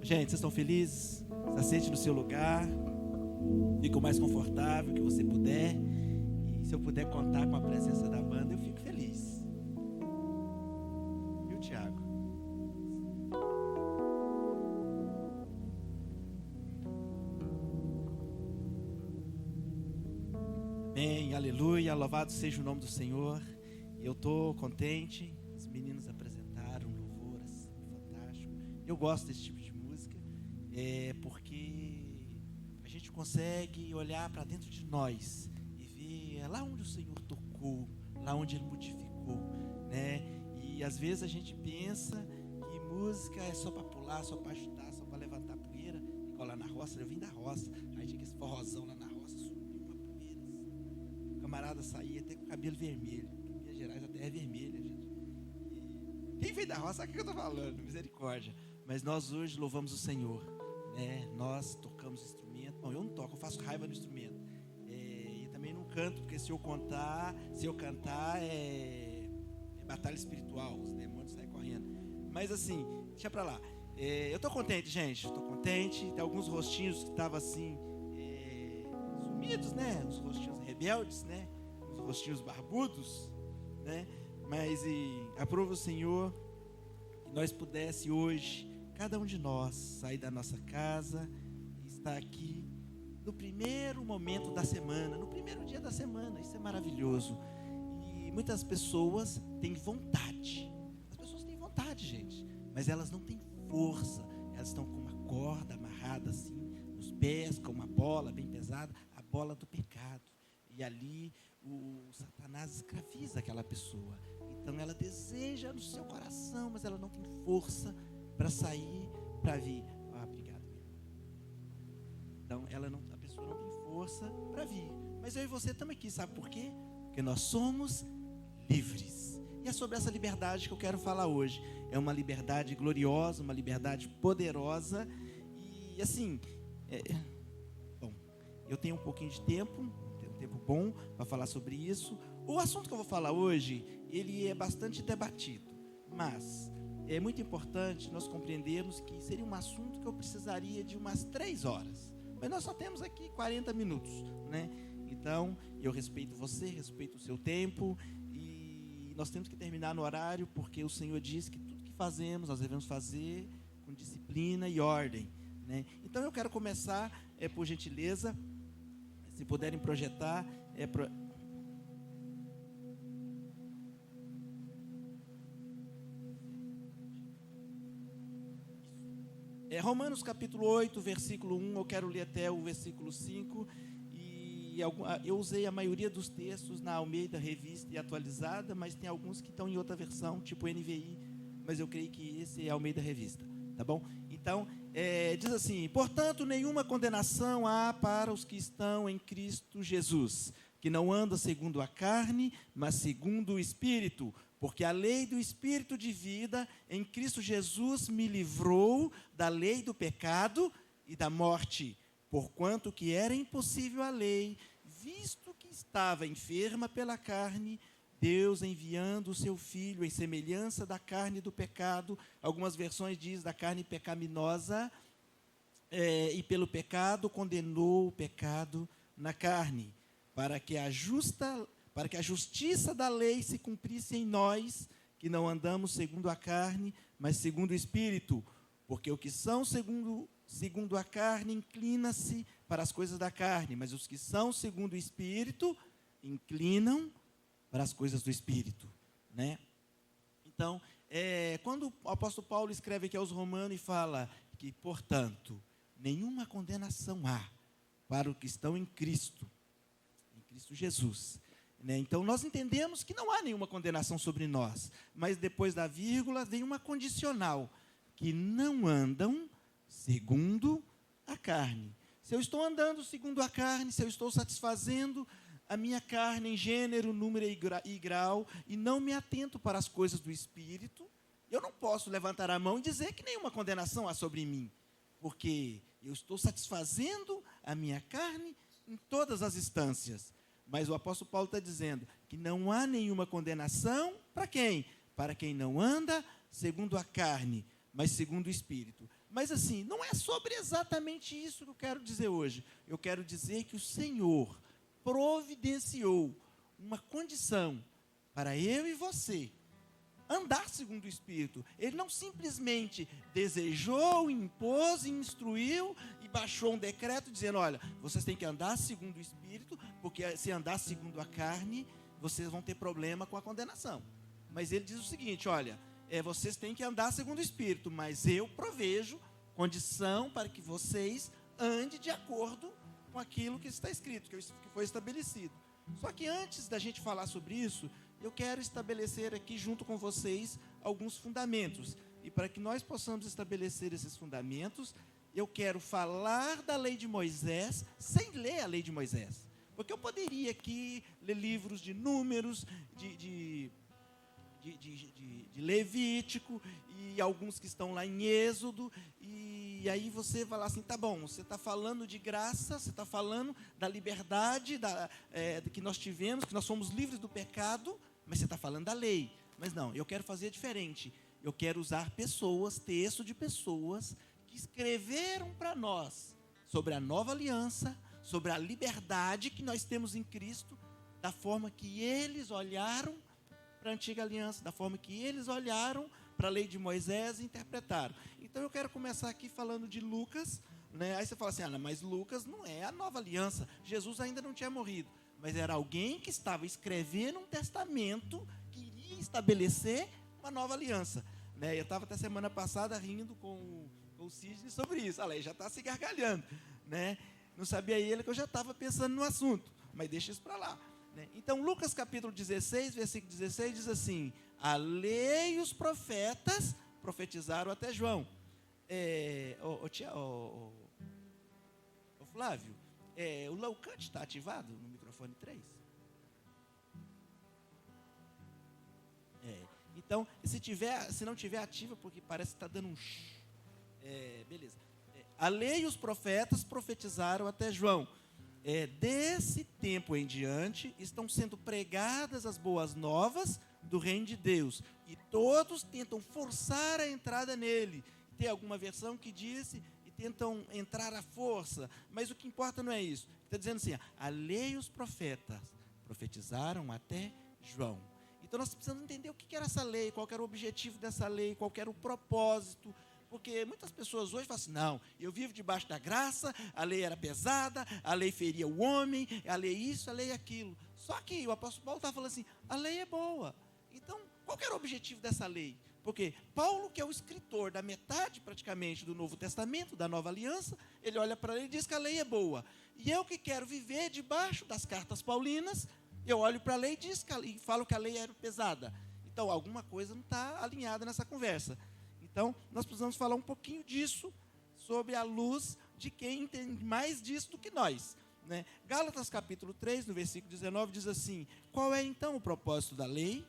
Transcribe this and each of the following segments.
Gente, vocês estão felizes? Se assente no seu lugar. Fica o mais confortável que você puder. E se eu puder contar com a presença da banda, eu fico feliz. Viu, Tiago? Amém, aleluia, louvado seja o nome do Senhor. Eu estou contente. Os meninos apresentaram um louvor assim, fantástico. Eu gosto desse tipo de música, porque a gente consegue olhar para dentro de nós e ver lá onde o Senhor tocou, lá onde Ele modificou, né? E às vezes a gente pensa que música é só para pular, só para agitar, só para levantar poeira. Igual lá na roça, eu vim da roça, aí tinha esse forrozão lá na roça, subiu uma poeira assim. O camarada saía até com o cabelo vermelho, porque em Minas Gerais a terra é vermelha, gente. E quem veio da roça sabe o que eu estou falando, misericórdia. Mas nós hoje louvamos o Senhor, né? Nós tocamos instrumento. Bom, eu não toco, eu faço raiva no instrumento. E também não canto, porque se eu cantar é batalha espiritual, os demônios saem correndo. Mas assim, deixa pra lá. Eu tô contente, gente, tô contente. Tem alguns rostinhos que estavam assim, sumidos, né? Os rostinhos rebeldes, né? Os rostinhos barbudos, né? Mas aprova o Senhor que nós pudesse hoje, cada um de nós, sair da nossa casa e estar aqui no primeiro momento da semana, no primeiro dia da semana. Isso é maravilhoso. E muitas pessoas têm vontade. As pessoas têm vontade, gente, mas elas não têm força. Elas estão com uma corda amarrada assim nos pés, com uma bola bem pesada, a bola do pecado. E ali o Satanás escraviza aquela pessoa. Então ela deseja no seu coração, mas ela não tem força para sair, para vir. Obrigado, meu irmão. Então a pessoa não tem força para vir. Mas eu e você estamos aqui, sabe por quê? Porque nós somos livres. E é sobre essa liberdade que eu quero falar hoje. É uma liberdade gloriosa, uma liberdade poderosa. E assim, bom, eu tenho um pouquinho de tempo, um tempo bom para falar sobre isso. O assunto que eu vou falar hoje, ele é bastante debatido, mas é muito importante nós compreendermos que seria um assunto que eu precisaria de umas 3 horas. Mas nós só temos aqui 40 minutos, né? Então, eu respeito você, respeito o seu tempo, e nós temos que terminar no horário, porque o Senhor diz que tudo que fazemos, nós devemos fazer com disciplina e ordem, né? Então, eu quero começar, por gentileza, se puderem projetar, Romanos capítulo 8, versículo 1, eu quero ler até o versículo 5, e eu usei a maioria dos textos na Almeida Revista e Atualizada, mas tem alguns que estão em outra versão, tipo NVI, mas eu creio que esse é Almeida Revista, tá bom? Então, diz assim: portanto, nenhuma condenação há para os que estão em Cristo Jesus, que não andam segundo a carne, mas segundo o Espírito, porque a lei do Espírito de vida em Cristo Jesus me livrou da lei do pecado e da morte, porquanto que era impossível a lei, visto que estava enferma pela carne, Deus enviando o seu Filho em semelhança da carne do pecado, algumas versões dizem da carne pecaminosa, e pelo pecado condenou o pecado na carne, para que a justiça da lei se cumprisse em nós, que não andamos segundo a carne, mas segundo o Espírito, porque o que são segundo a carne inclina-se para as coisas da carne, mas os que são segundo o Espírito inclinam para as coisas do Espírito, né? Então, quando o apóstolo Paulo escreve aqui aos Romanos e fala que, portanto, nenhuma condenação há para os que estão em Cristo Jesus, né? Então nós entendemos que não há nenhuma condenação sobre nós, mas depois da vírgula vem uma condicional, que não andam segundo a carne. Se eu estou andando segundo a carne, se eu estou satisfazendo a minha carne em gênero, número e grau, e não me atento para as coisas do Espírito, eu não posso levantar a mão e dizer que nenhuma condenação há sobre mim, porque eu estou satisfazendo a minha carne em todas as instâncias. Mas o apóstolo Paulo está dizendo que não há nenhuma condenação para quem? Para quem não anda segundo a carne, mas segundo o Espírito. Mas assim, não é sobre exatamente isso que eu quero dizer hoje. Eu quero dizer que o Senhor providenciou uma condição para eu e você andar segundo o Espírito. Ele não simplesmente desejou, impôs, instruiu e baixou um decreto dizendo, olha, vocês têm que andar segundo o Espírito, porque se andar segundo a carne, vocês vão ter problema com a condenação. Mas ele diz o seguinte, olha, vocês têm que andar segundo o Espírito, mas eu provejo condição para que vocês andem de acordo com aquilo que está escrito, que foi estabelecido. Só que antes da gente falar sobre isso, eu quero estabelecer aqui junto com vocês alguns fundamentos. E para que nós possamos estabelecer esses fundamentos, eu quero falar da lei de Moisés sem ler a lei de Moisés. Porque eu poderia aqui ler livros de Números, de Levítico, e alguns que estão lá em Êxodo, e aí você vai lá assim, tá bom, você está falando de graça, você está falando da liberdade que nós tivemos, que nós somos livres do pecado, mas você está falando da lei. Mas não, eu quero fazer diferente. Eu quero usar texto de pessoas que escreveram para nós sobre a nova aliança, sobre a liberdade que nós temos em Cristo, da forma que eles olharam para a antiga aliança, da forma que eles olharam para a lei de Moisés e interpretaram. Então eu quero começar aqui falando de Lucas, né? Aí você fala assim, mas Lucas não é a nova aliança, Jesus ainda não tinha morrido, mas era alguém que estava escrevendo um testamento que iria estabelecer uma nova aliança, né? Eu estava até semana passada rindo com o Sidney sobre isso, olha aí, já está se gargalhando, né? Não sabia ele que eu já estava pensando no assunto, mas deixa isso para lá. Então, Lucas capítulo 16, versículo 16, diz assim, a lei e os profetas profetizaram até João. Flávio, o Laucante está ativado no microfone 3? Então, se não tiver ativa, porque parece que está dando um beleza. A lei e os profetas profetizaram até João. Desse tempo em diante, estão sendo pregadas as boas novas do reino de Deus, e todos tentam forçar a entrada nele. Tem alguma versão que diz, e tentam entrar à força, mas o que importa não é isso. Está dizendo assim, a lei e os profetas profetizaram até João. Então nós precisamos entender o que era essa lei, qual era o objetivo dessa lei, qual era o propósito. Porque muitas pessoas hoje falam assim, não, eu vivo debaixo da graça, a lei era pesada, a lei feria o homem, a lei isso, a lei aquilo. Só que o apóstolo Paulo está falando assim, a lei é boa. Então, qual era o objetivo dessa lei? Porque Paulo, que é o escritor da metade praticamente do Novo Testamento, da Nova Aliança, ele olha para a lei e diz que a lei é boa. E eu que quero viver debaixo das cartas paulinas, eu olho para a lei e falo que a lei era pesada. Então, alguma coisa não está alinhada nessa conversa. Então, nós precisamos falar um pouquinho disso, sobre a luz de quem entende mais disso do que nós, né? Gálatas capítulo 3, no versículo 19, diz assim, qual é então o propósito da lei?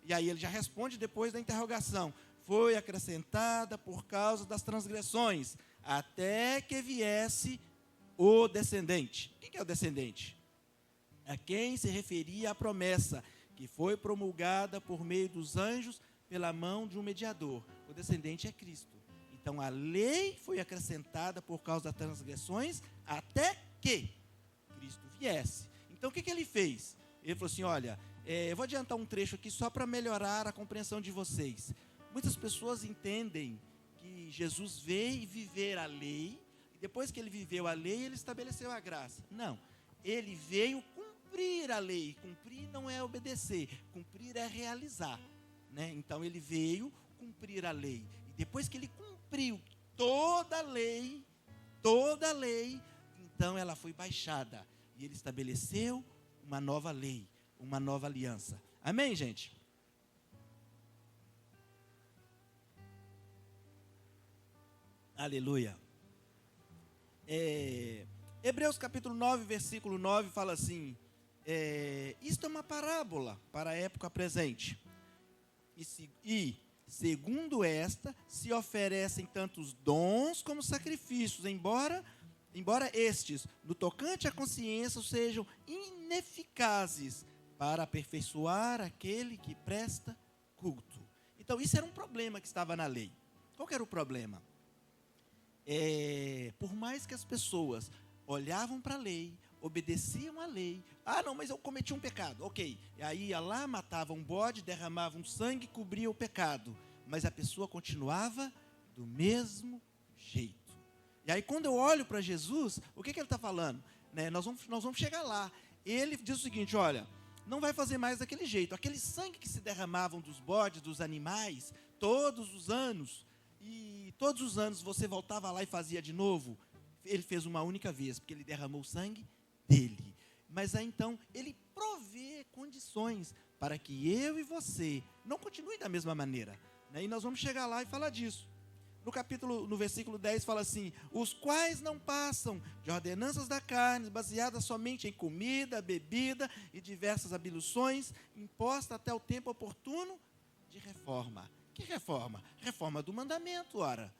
E aí ele já responde depois da interrogação, foi acrescentada por causa das transgressões, até que viesse o descendente. Quem é o descendente? A quem se referia a promessa, que foi promulgada por meio dos anjos, pela mão de um mediador. O descendente é Cristo. Então, a lei foi acrescentada por causa das transgressões, até que Cristo viesse. Então, o que ele fez? Ele falou assim, olha, eu vou adiantar um trecho aqui só para melhorar a compreensão de vocês. Muitas pessoas entendem que Jesus veio viver a lei, e depois que ele viveu a lei, ele estabeleceu a graça. Não, ele veio cumprir a lei. Cumprir não é obedecer, cumprir é realizar. Né? Então ele veio cumprir a lei, e depois que ele cumpriu toda a lei, então ela foi baixada, e ele estabeleceu uma nova lei, uma nova aliança. Amém, gente? Aleluia. Hebreus capítulo 9, versículo 9, fala assim, isto é uma parábola para a época presente. E, segundo esta, se oferecem tantos dons como sacrifícios, embora estes, no tocante à consciência, sejam ineficazes para aperfeiçoar aquele que presta culto. Então, isso era um problema que estava na lei. Qual que era o problema? por mais que as pessoas olhavam para a lei, obedeciam à lei, não, mas eu cometi um pecado, ok, e aí ia lá, matava um bode, derramava um sangue, cobria o pecado, mas a pessoa continuava do mesmo jeito. E aí quando eu olho para Jesus, o que ele está falando? Né, nós vamos chegar lá. Ele diz o seguinte, olha, não vai fazer mais daquele jeito, aquele sangue que se derramavam dos bodes, dos animais, todos os anos, e todos os anos você voltava lá e fazia de novo. Ele fez uma única vez, porque ele derramou o sangue dele. Mas aí então, ele provê condições para que eu e você não continuem da mesma maneira. Né? E nós vamos chegar lá e falar disso. No versículo 10 fala assim, os quais não passam de ordenanças da carne, baseadas somente em comida, bebida e diversas abluções, imposta até o tempo oportuno de reforma. Que reforma? Reforma do mandamento, ora.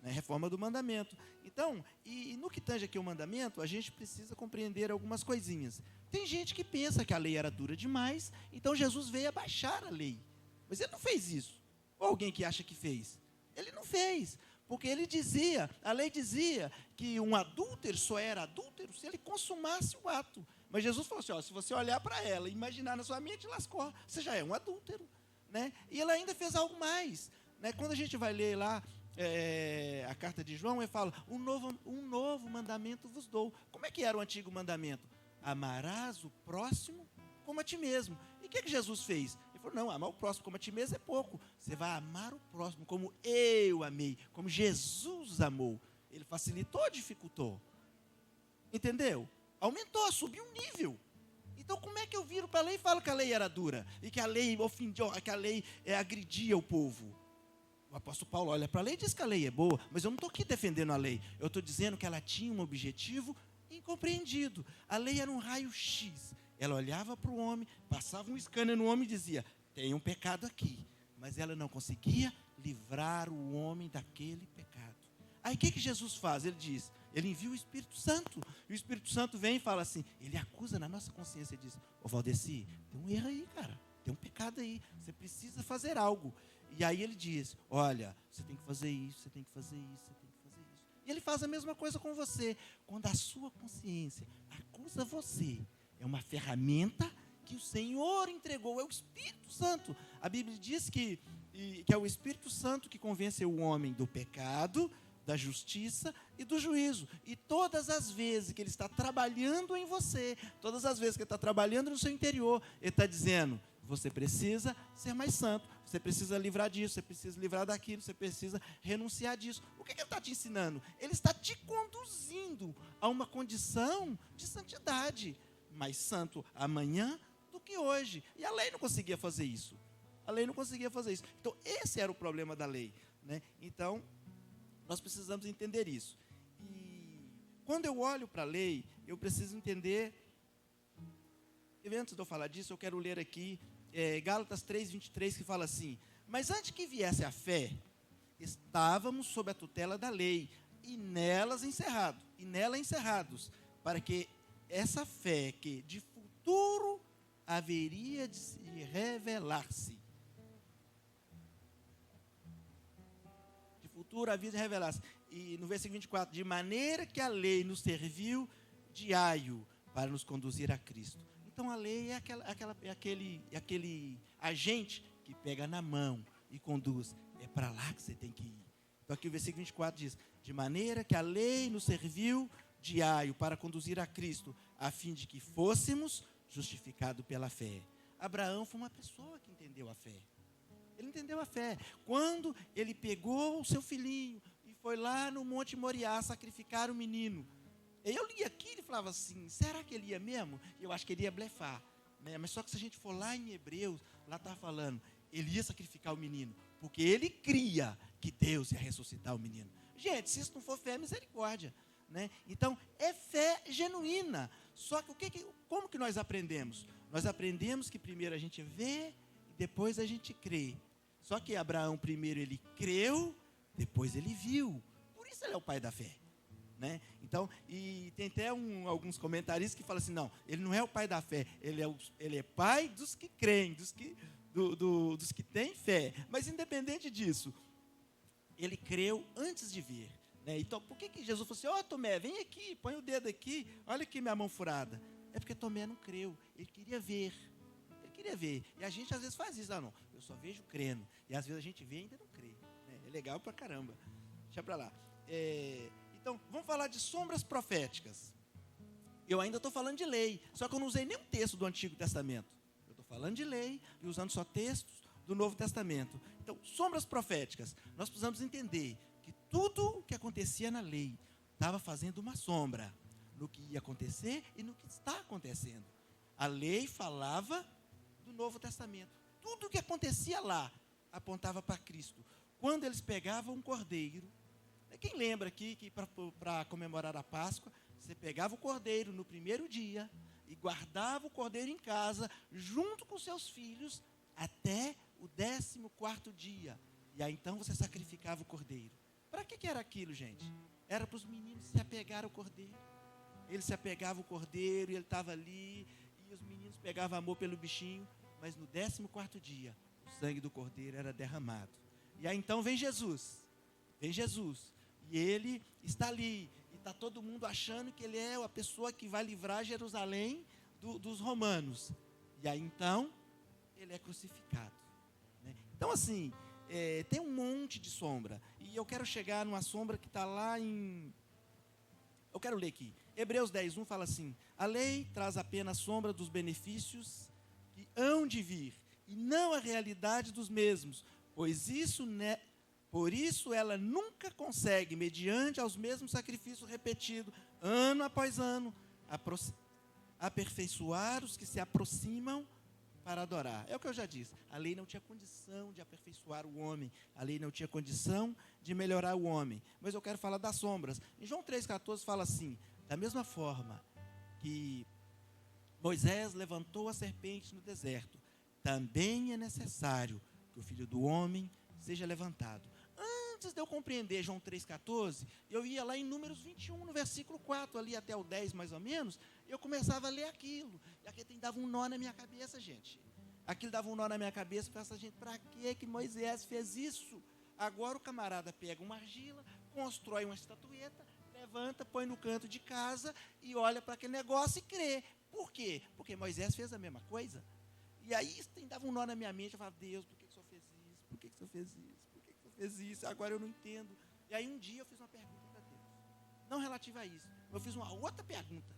Né? Reforma do mandamento. Então, e no que tange aqui o mandamento, a gente precisa compreender algumas coisinhas. Tem gente que pensa que a lei era dura demais, então Jesus veio abaixar a lei. Mas ele não fez isso. Ou alguém que acha que fez. Ele não fez, porque a lei dizia que um adúltero só era adúltero se ele consumasse o ato. Mas Jesus falou assim, se você olhar para ela e imaginar na sua mente, lascou, você já é um adúltero. Né? E ele ainda fez algo mais. Né? Quando a gente vai ler lá a carta de João, ele fala, um novo mandamento vos dou. Como é que era o antigo mandamento? Amarás o próximo como a ti mesmo. E o que Jesus fez? Ele falou, não, amar o próximo como a ti mesmo é pouco. Você vai amar o próximo como eu amei, como Jesus amou. Ele facilitou ou dificultou? Entendeu? Aumentou, subiu um nível. Então, como é que eu viro para a lei e falo que a lei era dura? E que a lei ofendia, que a lei agredia o povo? O apóstolo Paulo olha para a lei e diz que a lei é boa, mas eu não estou aqui defendendo a lei. Eu estou dizendo que ela tinha um objetivo incompreendido. A lei era um raio-x. Ela olhava para o homem, passava um scanner no homem e dizia, tem um pecado aqui. Mas ela não conseguia livrar o homem daquele pecado. Aí o que Jesus faz? Ele diz, ele envia o Espírito Santo. E o Espírito Santo vem e fala assim, ele acusa na nossa consciência e diz, Valdeci, tem um erro aí, cara. Tem um pecado aí. Você precisa fazer algo. E aí ele diz, olha, você tem que fazer isso, você tem que fazer isso, você tem que fazer isso. E ele faz a mesma coisa com você. Quando a sua consciência acusa você, é uma ferramenta que o Senhor entregou, é o Espírito Santo. A Bíblia diz que é o Espírito Santo que convence o homem do pecado, da justiça e do juízo. E todas as vezes que ele está trabalhando em você, todas as vezes que ele está trabalhando no seu interior, ele está dizendo, você precisa ser mais santo, você precisa livrar disso, você precisa livrar daquilo, você precisa renunciar disso. O que ele está te ensinando? Ele está te conduzindo a uma condição de santidade, mais santo amanhã do que hoje. E a lei não conseguia fazer isso. A lei não conseguia fazer isso. Então, esse era o problema da lei. Né? Então, nós precisamos entender isso. E quando eu olho para a lei, eu preciso entender. E antes de eu falar disso, eu quero ler aqui Gálatas 3:23, que fala assim: mas antes que viesse a fé, estávamos sob a tutela da lei, e nela encerrados, para que essa fé que de futuro haveria de se revelar-se. De futuro haveria de revelar-se. E no versículo 24, de maneira que a lei nos serviu de aio para nos conduzir a Cristo. Então a lei é aquele agente que pega na mão e conduz. É para lá que você tem que ir. Então aqui o versículo 24 diz: de maneira que a lei nos serviu de aio para conduzir a Cristo, a fim de que fôssemos justificados pela fé. Abraão foi uma pessoa que entendeu a fé. Ele entendeu a fé. Quando ele pegou o seu filhinho e foi lá no Monte Moriá sacrificar o menino. Eu li aqui e falava assim, será que ele ia mesmo? Eu acho que ele ia blefar. Né? Mas só que se a gente for lá em Hebreus, lá está falando, ele ia sacrificar o menino, porque ele cria que Deus ia ressuscitar o menino. Gente, se isso não for fé, é misericórdia. Né? Então, é fé genuína. Só que como que nós aprendemos? Nós aprendemos que primeiro a gente vê e depois a gente crê. Só que Abraão primeiro ele creu, depois ele viu. Por isso ele é o pai da fé. Né? Então, e tem até alguns comentaristas que falam assim, não, ele não é o pai da fé, ele é pai dos que creem, dos que têm fé. Mas independente disso, ele creu antes de ver. Né? Então, por que Jesus falou assim, Tomé, vem aqui, põe o dedo aqui, olha aqui minha mão furada. É porque Tomé não creu, ele queria ver. E a gente às vezes faz isso, não, eu só vejo crendo. E às vezes a gente vê e ainda não crê. Né? É legal pra caramba. Deixa pra lá. Então, vamos falar de sombras proféticas. Eu ainda estou falando de lei, só que eu não usei nenhum texto do Antigo Testamento. Eu estou falando de lei e usando só textos do Novo Testamento. Então, sombras proféticas. Nós precisamos entender que tudo o que acontecia na lei estava fazendo uma sombra no que ia acontecer e no que está acontecendo. A lei falava do Novo Testamento. Tudo o que acontecia lá apontava para Cristo. Quando eles pegavam um cordeiro, quem lembra aqui que para comemorar a Páscoa, você pegava o cordeiro no primeiro dia e guardava o cordeiro em casa, junto com seus filhos, até o 14º dia. E aí então você sacrificava o cordeiro. Para que era aquilo, gente? Era para os meninos se apegar ao cordeiro. Ele se apegava ao cordeiro e ele estava ali, e os meninos pegavam amor pelo bichinho, mas no 14º dia, o sangue do cordeiro era derramado. E aí então vem Jesus, e ele está ali, e está todo mundo achando que ele é a pessoa que vai livrar Jerusalém dos romanos. E aí então, ele é crucificado. Né? Então assim, tem um monte de sombra, e eu quero chegar numa sombra que está lá em... Eu quero ler aqui, Hebreus 10:1 fala assim, a lei traz apenas sombra dos benefícios que hão de vir, e não a realidade dos mesmos, por isso ela nunca consegue, mediante aos mesmos sacrifícios repetidos, ano após ano, aperfeiçoar os que se aproximam para adorar. É o que eu já disse, a lei não tinha condição de aperfeiçoar o homem, a lei não tinha condição de melhorar o homem. Mas eu quero falar das sombras. Em João 3,14 fala assim, da mesma forma que Moisés levantou a serpente no deserto, também é necessário que o Filho do Homem seja levantado. Antes de eu compreender João 3,14, eu ia lá em Números 21, no versículo 4, ali até o 10 mais ou menos, eu começava a ler aquilo, e aquilo dava um nó na minha cabeça, gente. Aquilo dava um nó na minha cabeça, para essa gente, para que Moisés fez isso? Agora o camarada pega uma argila, constrói uma estatueta, levanta, põe no canto de casa, e olha para aquele negócio e crê. Por quê? Porque Moisés fez a mesma coisa. E aí dava um nó na minha mente, eu falava, Deus, por que o Senhor fez isso? Por que o Senhor fez isso? Por que o Senhor fez isso? Agora eu não entendo. E aí um dia eu fiz uma pergunta para Deus, não relativa a isso, eu fiz uma outra pergunta.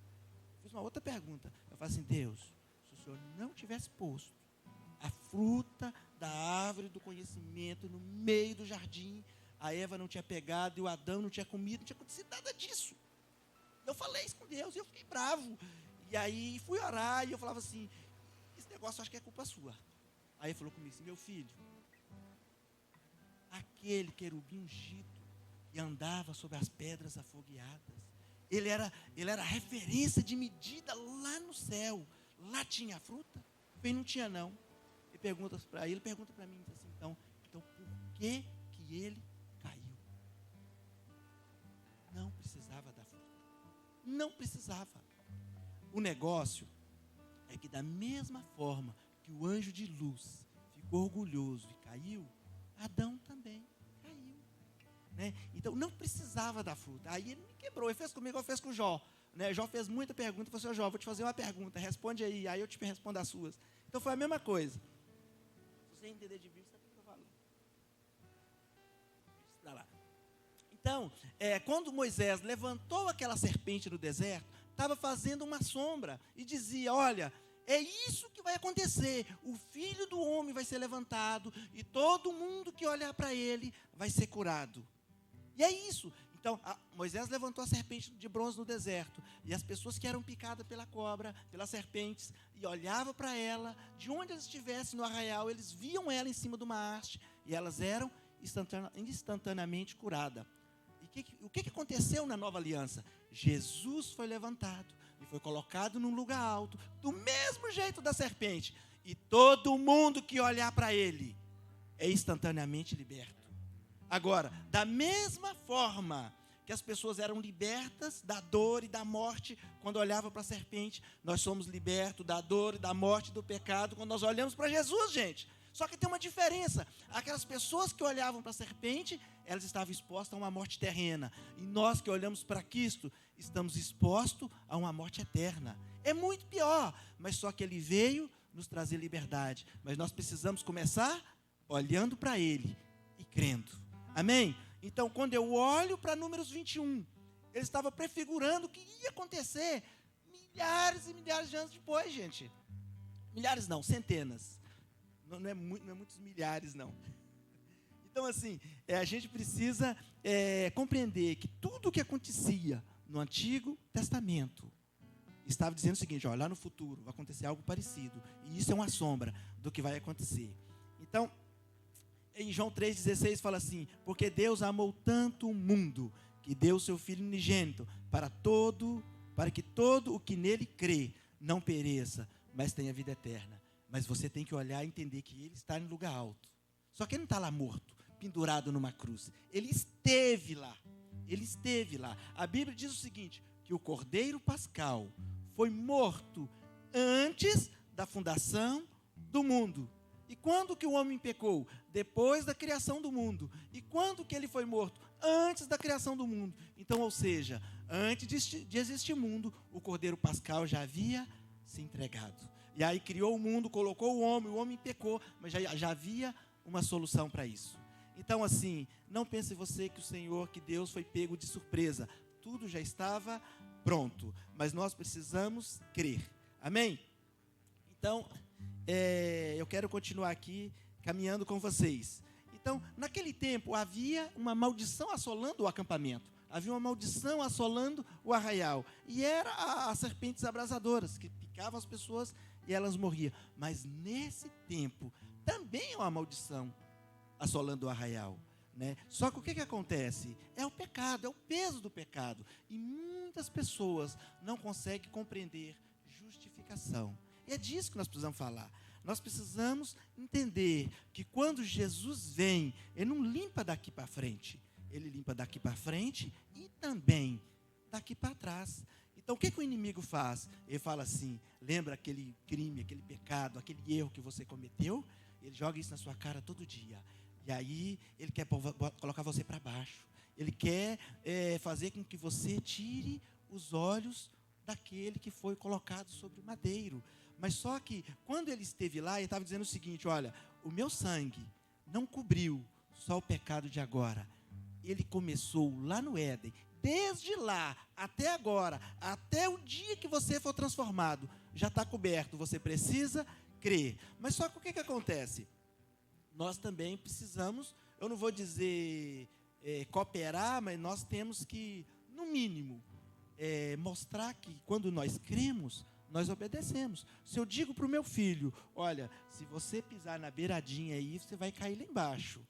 Eu falei assim, Deus, se o Senhor não tivesse posto a fruta da árvore do conhecimento no meio do jardim, a Eva não tinha pegado e o Adão não tinha comido, não tinha acontecido nada disso. Eu falei isso com Deus e eu fiquei bravo. E aí fui orar e eu falava assim, esse negócio eu acho que é culpa sua. Aí ele falou comigo assim, meu filho, aquele querubim ungido que andava sobre as pedras afogueadas, ele era referência de medida lá no céu. Lá tinha fruta? Bem, não tinha não. Ele pergunta para mim, diz assim, então por que ele caiu? Não precisava da fruta. Não precisava. O negócio é que da mesma forma que o anjo de luz ficou orgulhoso e caiu, Adão também caiu. Né? Então não precisava da fruta. Aí ele me quebrou, ele fez comigo, eu fiz com o Jó. Né? Jó fez muita pergunta, falou assim, Jó, vou te fazer uma pergunta, responde aí eu te respondo as suas. Então foi a mesma coisa. Se você entender de Bíblia, sabe o que eu falo? Está lá. Então, quando Moisés levantou aquela serpente no deserto, estava fazendo uma sombra e dizia, olha, é isso que vai acontecer, o Filho do Homem vai ser levantado e todo mundo que olhar para ele vai ser curado. E é isso. Então, Moisés levantou a serpente de bronze no deserto, e as pessoas que eram picadas pela cobra, pelas serpentes, e olhavam para ela, de onde eles estivessem no arraial, eles viam ela em cima de uma haste, e elas eram instantaneamente curadas. E o que aconteceu na nova aliança? Jesus foi levantado, e foi colocado num lugar alto, do mesmo jeito da serpente, e todo mundo que olhar para ele, é instantaneamente liberto. Agora, da mesma forma que as pessoas eram libertas da dor e da morte quando olhavam para a serpente, nós somos libertos da dor e da morte e do pecado quando nós olhamos para Jesus, gente. Só que tem uma diferença. Aquelas pessoas que olhavam para a serpente, elas estavam expostas a uma morte terrena. E nós que olhamos para Cristo, estamos expostos a uma morte eterna. É muito pior, mas só que Ele veio nos trazer liberdade. Mas nós precisamos começar olhando para Ele e crendo. Amém? Então, quando eu olho para Números 21, ele estava prefigurando o que ia acontecer milhares e milhares de anos depois, gente. Milhares não, centenas. Não é muitos milhares, não. Então, assim, a gente precisa compreender que tudo o que acontecia no Antigo Testamento estava dizendo o seguinte, ó, lá no futuro vai acontecer algo parecido. E isso é uma sombra do que vai acontecer. Então, em João 3,16 fala assim, porque Deus amou tanto o mundo, que deu o seu Filho unigênito, para que todo o que nele crê não pereça, mas tenha vida eterna. Mas você tem que olhar e entender que ele está em lugar alto. Só que ele não está lá morto, pendurado numa cruz. Ele esteve lá. Ele esteve lá. A Bíblia diz o seguinte, que o Cordeiro Pascal foi morto antes da fundação do mundo. E quando que o homem pecou? Depois da criação do mundo. E quando que ele foi morto? Antes da criação do mundo. Então, ou seja, antes de existir mundo, o Cordeiro Pascal já havia se entregado. E aí criou o mundo, colocou o homem pecou, mas já havia uma solução para isso. Então, assim, não pense você que o Senhor, que Deus foi pego de surpresa. Tudo já estava pronto, mas nós precisamos crer. Amém? Então, eu quero continuar aqui caminhando com vocês. Então, naquele tempo, havia uma maldição assolando o acampamento. Havia uma maldição assolando o arraial. E era as serpentes abrasadoras, que picavam as pessoas e elas morriam. Mas nesse tempo, também é uma maldição assolando o arraial. Né? Só que o que acontece? É o pecado, é o peso do pecado. E muitas pessoas não conseguem compreender justificação. E é disso que nós precisamos falar. Nós precisamos entender que quando Jesus vem, Ele não limpa daqui para frente. Ele limpa daqui para frente e também daqui para trás. Então, o que o inimigo faz? Ele fala assim, lembra aquele crime, aquele pecado, aquele erro que você cometeu? Ele joga isso na sua cara todo dia. E aí, ele quer colocar você para baixo. Ele quer fazer com que você tire os olhos daquele que foi colocado sobre o madeiro. Mas só que, quando ele esteve lá, ele estava dizendo o seguinte, olha, o meu sangue não cobriu só o pecado de agora. Ele começou lá no Éden, desde lá até agora, até o dia que você for transformado, já está coberto, você precisa crer. Mas só que o que acontece? Nós também precisamos, eu não vou dizer cooperar, mas nós temos que, no mínimo, mostrar que quando nós cremos, nós obedecemos. Se eu digo para o meu filho, olha, se você pisar na beiradinha aí, você vai cair lá embaixo.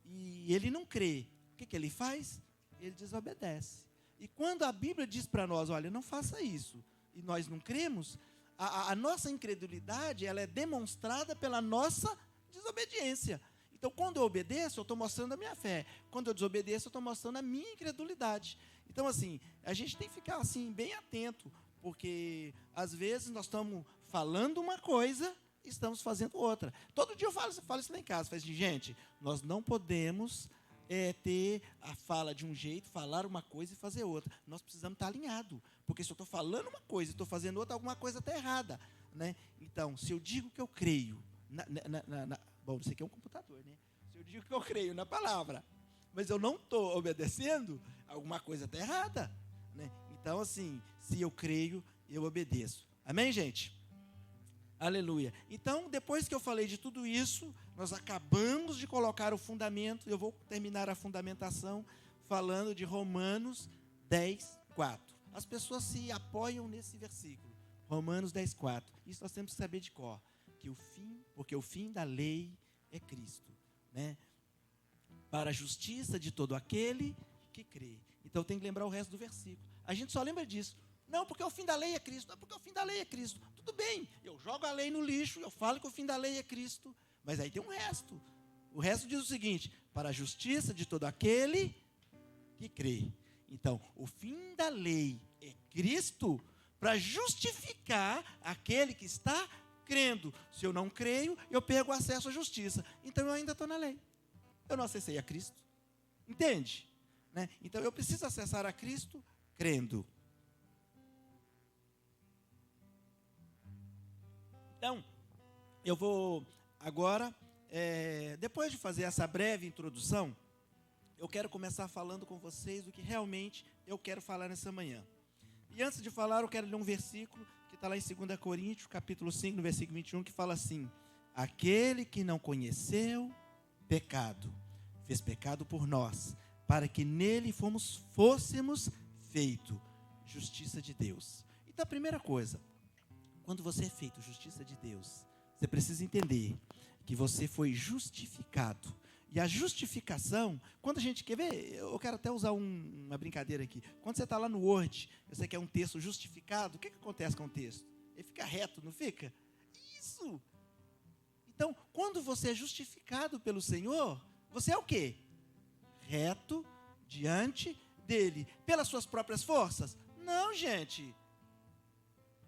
E ele não crê. O que ele faz? Ele desobedece. E quando a Bíblia diz para nós, olha, não faça isso, e nós não cremos, a nossa incredulidade, ela é demonstrada pela nossa desobediência. Então, quando eu obedeço, eu estou mostrando a minha fé. Quando eu desobedeço, eu estou mostrando a minha incredulidade. Então, assim, a gente tem que ficar assim, bem atento, porque, às vezes, nós estamos falando uma coisa e estamos fazendo outra. Todo dia eu falo isso lá em casa. Falo assim, gente, nós não podemos ter a fala de um jeito, falar uma coisa e fazer outra. Nós precisamos estar alinhados, porque se eu estou falando uma coisa e estou fazendo outra, alguma coisa está errada. Né? Então, se eu digo que eu creio, bom, isso aqui é um computador, né? Se eu digo que eu creio na palavra, mas eu não estou obedecendo, alguma coisa está errada. Né? Então, assim, se eu creio, eu obedeço. Amém, gente? Aleluia. Então, depois que eu falei de tudo isso, nós acabamos de colocar o fundamento. Eu vou terminar a fundamentação falando de Romanos 10, 4. As pessoas se apoiam nesse versículo. Romanos 10, 4. Isso nós temos que saber de cor. Porque o fim da lei é Cristo. Né? Para a justiça de todo aquele que crê. Então, tem que lembrar o resto do versículo. A gente só lembra disso. Não, porque o fim da lei é Cristo. Não, porque o fim da lei é Cristo. Tudo bem, eu jogo a lei no lixo, eu falo que o fim da lei é Cristo. Mas aí tem um resto. O resto diz o seguinte, para a justiça de todo aquele que crê. Então, o fim da lei é Cristo para justificar aquele que está crendo. Se eu não creio, eu perco o acesso à justiça. Então eu ainda estou na lei. Eu não acessei a Cristo. Entende? Né? Então eu preciso acessar a Cristo crendo. Então, eu vou agora, depois de fazer essa breve introdução, eu quero começar falando com vocês o que realmente eu quero falar nessa manhã. E antes de falar, eu quero ler um versículo que está lá em 2 Coríntios, capítulo 5, no versículo 21, que fala assim: aquele que não conheceu pecado, fez pecado por nós, para que nele fôssemos feito justiça de Deus. Então, a primeira coisa, quando você é feito justiça de Deus, você precisa entender que você foi justificado. E a justificação, quando a gente quer ver, eu quero até usar uma brincadeira aqui. Quando você está lá no Word, você quer um texto justificado, o que acontece com o texto? Ele fica reto, não fica? Isso! Então, quando você é justificado pelo Senhor, você é o quê? Reto diante dele. Pelas suas próprias forças? Não, gente.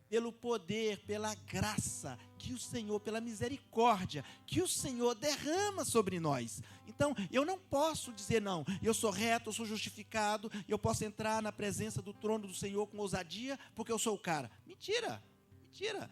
Pelo poder, pela graça que o Senhor, pela misericórdia que o Senhor derrama sobre nós. Então, eu não posso dizer não, eu sou reto, eu sou justificado, eu posso entrar na presença do trono do Senhor com ousadia, porque eu sou o cara. Mentira, mentira.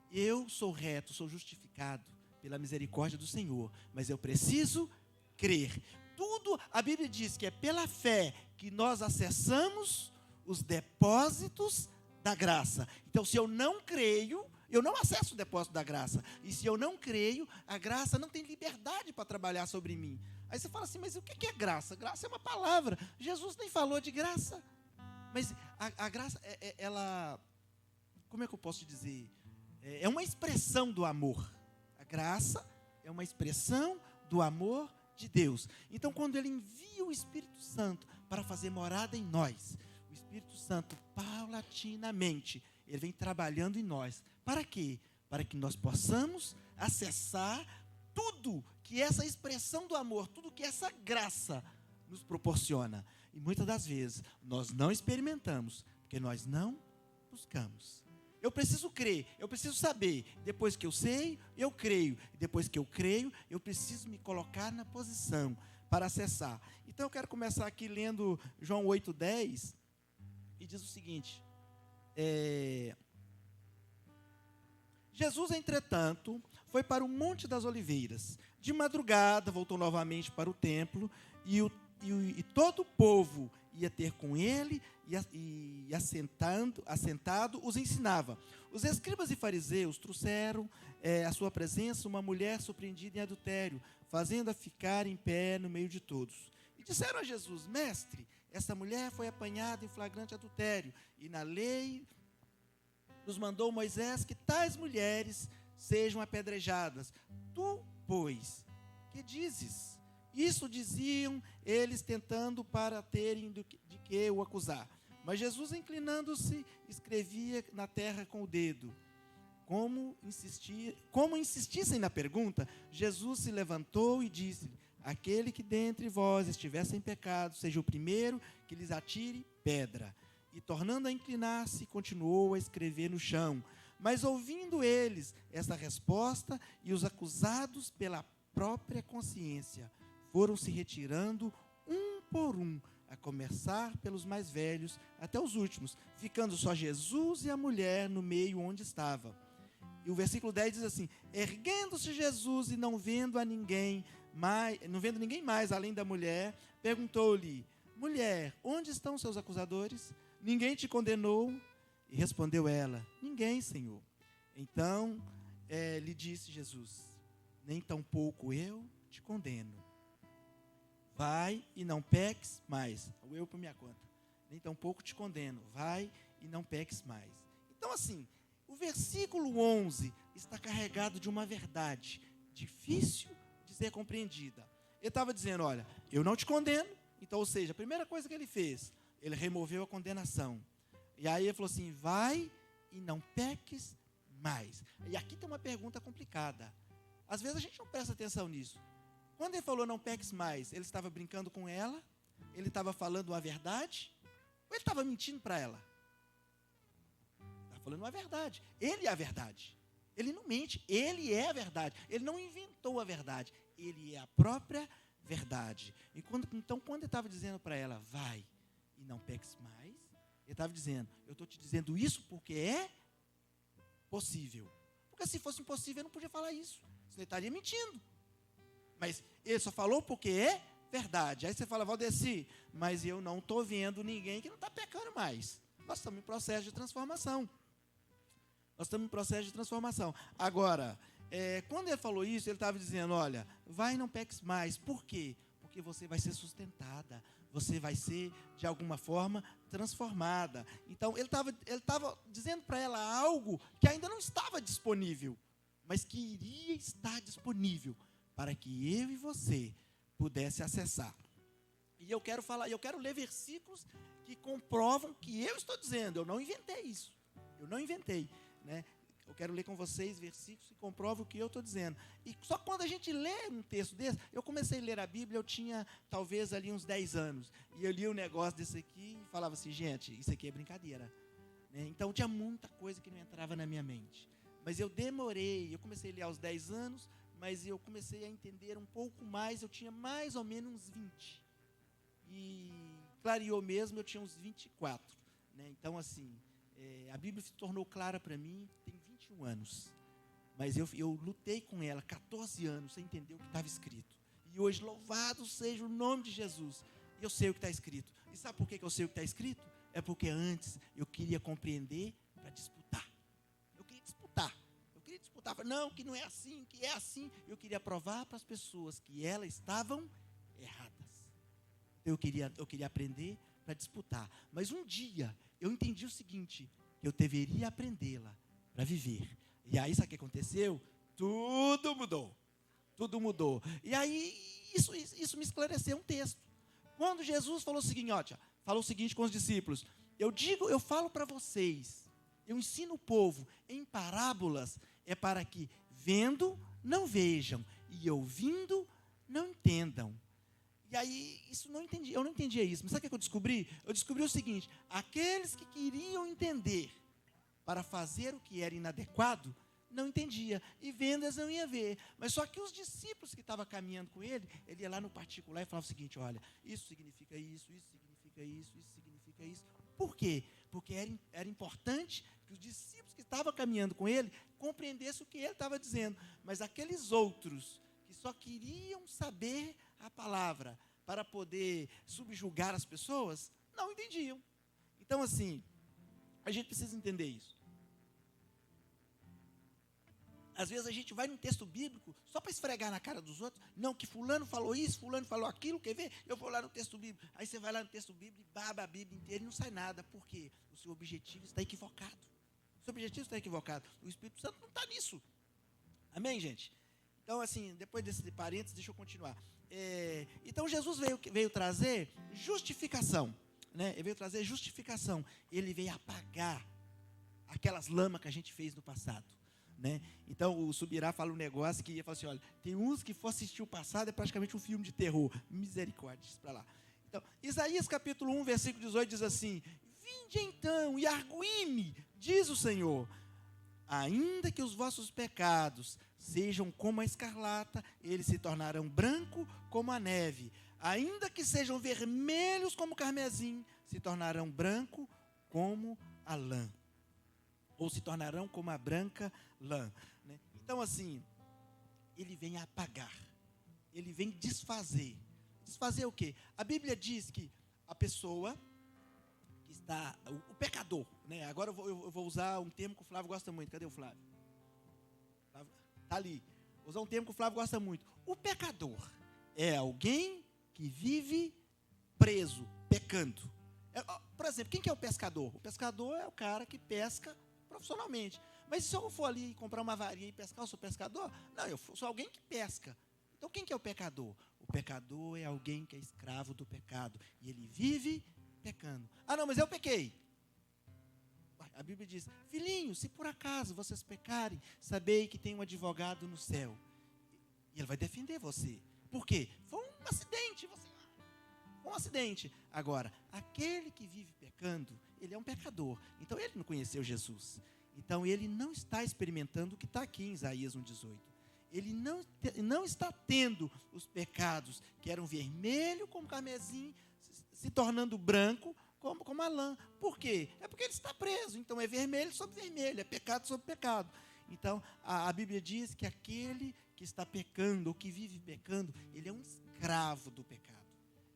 Eu sou reto, sou justificado pela misericórdia do Senhor, mas eu preciso crer. Tudo, a Bíblia diz que é pela fé que nós acessamos os depósitos da graça. Então, se eu não creio, eu não acesso o depósito da graça. E se eu não creio, a graça não tem liberdade para trabalhar sobre mim. Aí você fala assim, mas o que é graça? Graça é uma palavra. Jesus nem falou de graça. Mas a graça, ela, como é que eu posso dizer? É uma expressão do amor. A graça é uma expressão do amor de Deus. Então, quando Ele envia o Espírito Santo para fazer morada em nós, o Espírito Santo, paulatinamente, ele vem trabalhando em nós. Para quê? Para que nós possamos acessar tudo que essa expressão do amor, tudo que essa graça nos proporciona. E muitas das vezes, nós não experimentamos, porque nós não buscamos. Eu preciso crer, eu preciso saber. Depois que eu sei, eu creio. Depois que eu creio, eu preciso me colocar na posição para acessar. Então, eu quero começar aqui lendo João 8:10. E diz o seguinte: Jesus, entretanto, foi para o Monte das Oliveiras. De madrugada, voltou novamente para o templo, e todo o povo ia ter com ele, e assentado, os ensinava. Os escribas e fariseus trouxeram à sua presença uma mulher surpreendida em adultério, fazendo-a ficar em pé no meio de todos. E disseram a Jesus: mestre, essa mulher foi apanhada em flagrante adultério, e na lei nos mandou Moisés que tais mulheres sejam apedrejadas. Tu, pois, que dizes? Isso diziam eles, tentando para terem de que o acusar. Mas Jesus, inclinando-se, escrevia na terra com o dedo. Como insistissem na pergunta, Jesus se levantou e disse: aquele que dentre vós estiver sem pecado, seja o primeiro que lhes atire pedra. E tornando a inclinar-se, continuou a escrever no chão. Mas ouvindo eles essa resposta, e os acusados pela própria consciência, foram se retirando um por um, a começar pelos mais velhos até os últimos, ficando só Jesus e a mulher no meio onde estava. E o versículo 10 diz assim: erguendo-se Jesus e não vendo ninguém mais além da mulher, perguntou-lhe: mulher, onde estão seus acusadores? Ninguém te condenou? E respondeu ela: ninguém, Senhor. Então lhe disse Jesus: nem tampouco eu te condeno. Vai e não peques mais. O eu por minha conta. Nem tampouco te condeno. Vai e não peques mais. Então, assim, o versículo 11 está carregado de uma verdade difícil de ser compreendida. Ele estava dizendo: olha, eu não te condeno. Então, ou seja, a primeira coisa que ele fez, ele removeu a condenação. E aí ele falou assim: vai e não peques mais. E aqui tem uma pergunta complicada. Às vezes a gente não presta atenção nisso. Quando ele falou não peques mais, ele estava brincando com ela? Ele estava falando uma verdade? Ou ele estava mentindo para ela? Estava falando uma verdade. Ele é a verdade. Ele não mente, ele é a verdade. Ele não inventou a verdade, ele é a própria verdade. Então, quando ele estava dizendo para ela, vai e não peques mais, ele estava dizendo, eu estou te dizendo isso porque é possível. Porque se fosse impossível, ele não podia falar isso. Ele estaria mentindo. Mas ele só falou porque é verdade. Aí você fala, Valdeci, mas eu não estou vendo ninguém que não está pecando mais. Nós estamos em processo de transformação. Agora, quando ele falou isso, ele estava dizendo, olha, vai e não peques mais. Por quê? Porque você vai ser sustentada. Você vai ser, de alguma forma, transformada. Então, ele estava dizendo para ela algo que ainda não estava disponível, mas que iria estar disponível para que eu e você pudesse acessar. E eu quero ler versículos que comprovam que eu estou dizendo, eu não inventei isso. Eu não inventei, né? Eu quero ler com vocês versículos que comprovam o que eu estou dizendo. E só quando a gente lê um texto desse, eu comecei a ler a Bíblia, eu tinha talvez ali uns 10 anos. E eu li um negócio desse aqui e falava assim, gente, isso aqui é brincadeira. Né? Então tinha muita coisa que não entrava na minha mente. Mas eu comecei a ler aos 10 anos, mas eu comecei a entender um pouco mais, eu tinha mais ou menos uns 20. E clareou mesmo, eu tinha uns 24. Né? Então, assim, a Bíblia se tornou clara para mim, tem 21 anos. Mas eu lutei com ela 14 anos sem entender o que estava escrito. E hoje, louvado seja o nome de Jesus, eu sei o que está escrito. E sabe por que eu sei o que está escrito? É porque antes eu queria compreender para disputar. Eu queria disputar. Não, que não é assim, que é assim. Eu queria provar para as pessoas que elas estavam erradas. Eu queria aprender para disputar. Mas um dia eu entendi o seguinte, que eu deveria aprendê-la para viver. E aí, sabe o que aconteceu? Tudo mudou. E aí, isso me esclareceu um texto. Quando Jesus falou o seguinte com os discípulos, eu falo para vocês, eu ensino o povo em parábolas, é para que vendo, não vejam, e ouvindo, não entendam. E aí, eu não entendia isso. Mas sabe o que eu descobri? Eu descobri o seguinte, aqueles que queriam entender para fazer o que era inadequado, não entendia. E vendo, eles não iam ver. Mas só que os discípulos que estavam caminhando com ele ia lá no particular e falava o seguinte, olha, isso significa isso, isso significa isso, isso significa isso. Por quê? Porque era importante que os discípulos que estavam caminhando com ele compreendessem o que ele estava dizendo. Mas aqueles outros que só queriam saber a palavra para poder subjugar as pessoas, não entendiam. Então, assim, a gente precisa entender isso. Às vezes a gente vai num texto bíblico só para esfregar na cara dos outros. Não, que fulano falou isso, fulano falou aquilo, quer ver? Eu vou lá no texto bíblico. Aí você vai lá no texto bíblico e baba a Bíblia inteira e não sai nada. Por quê? O seu objetivo está equivocado. O Espírito Santo não está nisso. Amém, gente? Então, assim, depois desse parênteses, deixa eu continuar. Então, Jesus veio trazer justificação. Né? Ele veio trazer justificação. Ele veio apagar aquelas lamas que a gente fez no passado. Né? Então o Subirá fala um negócio que ia falar assim, olha, tem uns que for assistir o passado, é praticamente um filme de terror, misericórdia, isso para lá. Então, Isaías capítulo 1, versículo 18 diz assim, vinde então e arguí-me, diz o Senhor, ainda que os vossos pecados sejam como a escarlata, eles se tornarão branco como a neve, ainda que sejam vermelhos como o carmesim, se tornarão branco como a lã. Ou se tornarão como a branca lã. Né? Então, assim, ele vem apagar, ele vem desfazer. Desfazer o quê? A Bíblia diz que a pessoa que está, o pecador, né? Agora eu vou usar um termo que o Flávio gosta muito. Cadê o Flávio? Está ali. Vou usar um termo que o Flávio gosta muito. O pecador é alguém que vive preso, pecando. Por exemplo, quem que é o pescador? O pescador é o cara que pesca profissionalmente. Mas se eu for ali comprar uma varinha e pescar, eu sou pescador? Não, eu sou alguém que pesca. Então, quem que é o pecador? O pecador é alguém que é escravo do pecado. E ele vive pecando. Ah, não, mas eu pequei. A Bíblia diz, filhinho, se por acaso vocês pecarem, sabei que tem um advogado no céu. E ele vai defender você. Por quê? Foi um acidente. Um acidente. Agora, aquele que vive pecando, ele é um pecador. Então, ele não conheceu Jesus. Então, ele não está experimentando o que está aqui em Isaías 1,18. Ele não está tendo os pecados que eram vermelho como carmesim, se tornando branco como a lã. Por quê? É porque ele está preso. Então, é vermelho sobre vermelho, é pecado sobre pecado. Então, a Bíblia diz que aquele que está pecando, ou que vive pecando, ele é um escravo do pecado.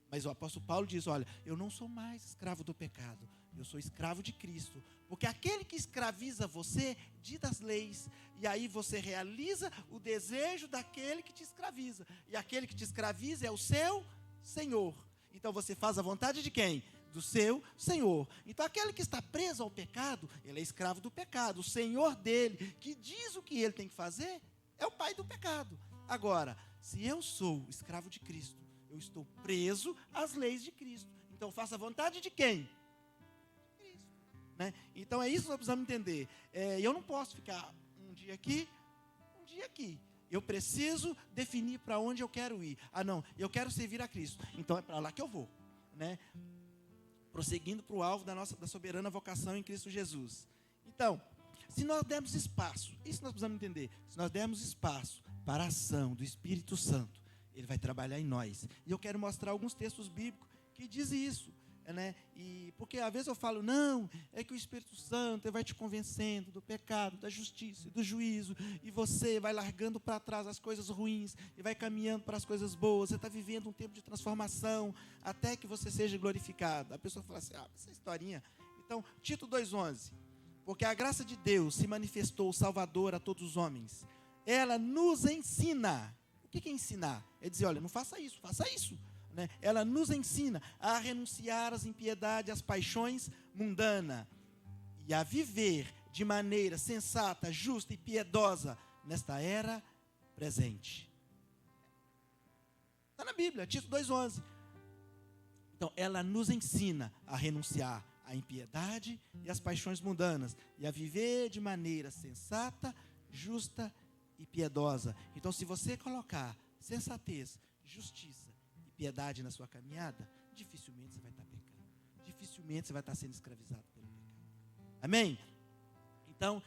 Mas o apóstolo Paulo diz, olha, eu não sou mais escravo do pecado, eu sou escravo de Cristo. Porque aquele que escraviza você, dita as leis, e aí você realiza o desejo daquele que te escraviza. E aquele que te escraviza é o seu Senhor. Então você faz a vontade de quem? Do seu Senhor. Então aquele que está preso ao pecado, ele é escravo do pecado. O Senhor dele, que diz o que ele tem que fazer, é o pai do pecado. Agora, se eu sou escravo de Cristo, eu estou preso às leis de Cristo. Então faça a vontade de quem? Cristo. Né? Então é isso que nós precisamos entender. Eu não posso ficar um dia aqui, um dia aqui. Eu preciso definir para onde eu quero ir. Não, eu quero servir a Cristo. Então é para lá que eu vou. Né? Prosseguindo para o alvo da soberana vocação em Cristo Jesus. Então, se nós dermos espaço, isso nós precisamos entender, se nós dermos espaço para a ação do Espírito Santo, ele vai trabalhar em nós. E eu quero mostrar alguns textos bíblicos que dizem isso. Né? Porque às vezes eu falo, não, é que o Espírito Santo vai te convencendo do pecado, da justiça e do juízo, e você vai largando para trás as coisas ruins, e vai caminhando para as coisas boas, você está vivendo um tempo de transformação, até que você seja glorificado. A pessoa fala assim, essa historinha. Então, Tito 2,11, porque a graça de Deus se manifestou salvadora a todos os homens, ela nos ensina. O que é ensinar? É dizer, olha, não faça isso, faça isso. Né? Ela nos ensina a renunciar às impiedades, às paixões mundanas e a viver de maneira sensata, justa e piedosa nesta era presente. Está na Bíblia, Tito 2,11. Então, ela nos ensina a renunciar à impiedade e às paixões mundanas e a viver de maneira sensata, justa e piedosa. Então, se você colocar sensatez, justiça e piedade na sua caminhada, dificilmente você vai estar pecando. Dificilmente você vai estar sendo escravizado pelo pecado. Amém? Então,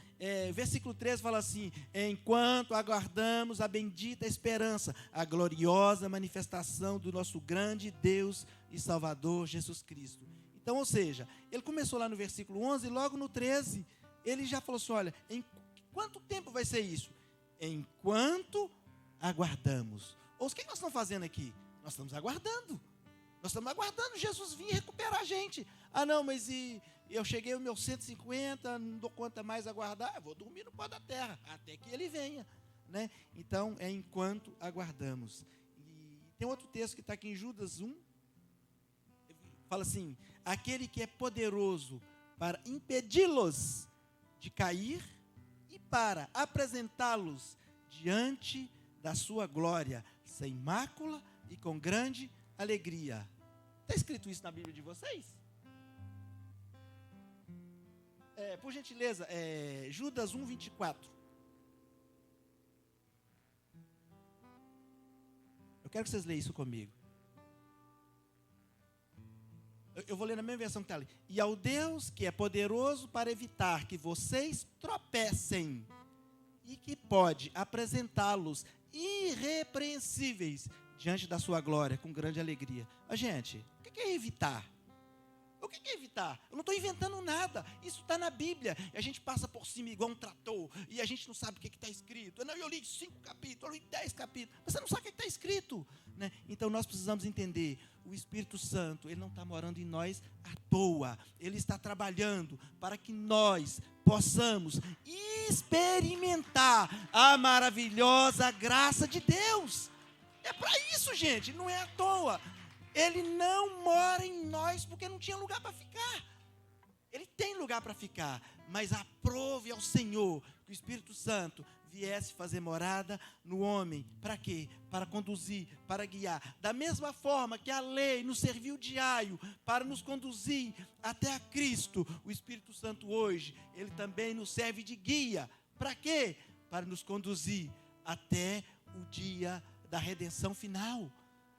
versículo 13 fala assim, enquanto aguardamos a bendita esperança, a gloriosa manifestação do nosso grande Deus e Salvador Jesus Cristo. Então, ou seja, ele começou lá no versículo 11, e logo no 13, ele já falou assim, olha, em quanto tempo vai ser isso? Enquanto aguardamos. Ou o que nós estamos fazendo aqui? Nós estamos aguardando. Nós estamos aguardando Jesus vir recuperar a gente. Não, mas eu cheguei aos meus 150, não dou conta mais aguardar, eu vou dormir no pó da terra, até que ele venha. Né? Então, é enquanto aguardamos. E tem outro texto que está aqui em Judas 1, fala assim, aquele que é poderoso para impedi-los de cair e para apresentá-los diante da sua glória, sem mácula e com grande alegria. Está escrito isso na Bíblia de vocês? Por gentileza, Judas 1, 24. Eu quero que vocês leiam isso comigo. Eu vou ler na mesma versão que está ali. E ao Deus que é poderoso para evitar que vocês tropecem e que pode apresentá-los irrepreensíveis diante da sua glória, com grande alegria. Gente, o que é evitar? O que é evitar? Eu não estou inventando nada. Isso está na Bíblia. E a gente passa por cima igual um trator. E a gente não sabe o que está escrito. Eu li 5 capítulos, eu li 10 capítulos. Mas você não sabe o que está escrito. Né? Então nós precisamos entender. O Espírito Santo, ele não está morando em nós à toa. Ele está trabalhando para que nós possamos experimentar a maravilhosa graça de Deus. É para isso, gente. Não é à toa. Ele não mora em nós porque não tinha lugar para ficar. Ele tem lugar para ficar, mas aprove ao Senhor que o Espírito Santo viesse fazer morada no homem. Para quê? Para conduzir, para guiar. Da mesma forma que a lei nos serviu de aio para nos conduzir até a Cristo, o Espírito Santo hoje, ele também nos serve de guia. Para quê? Para nos conduzir até o dia da redenção final.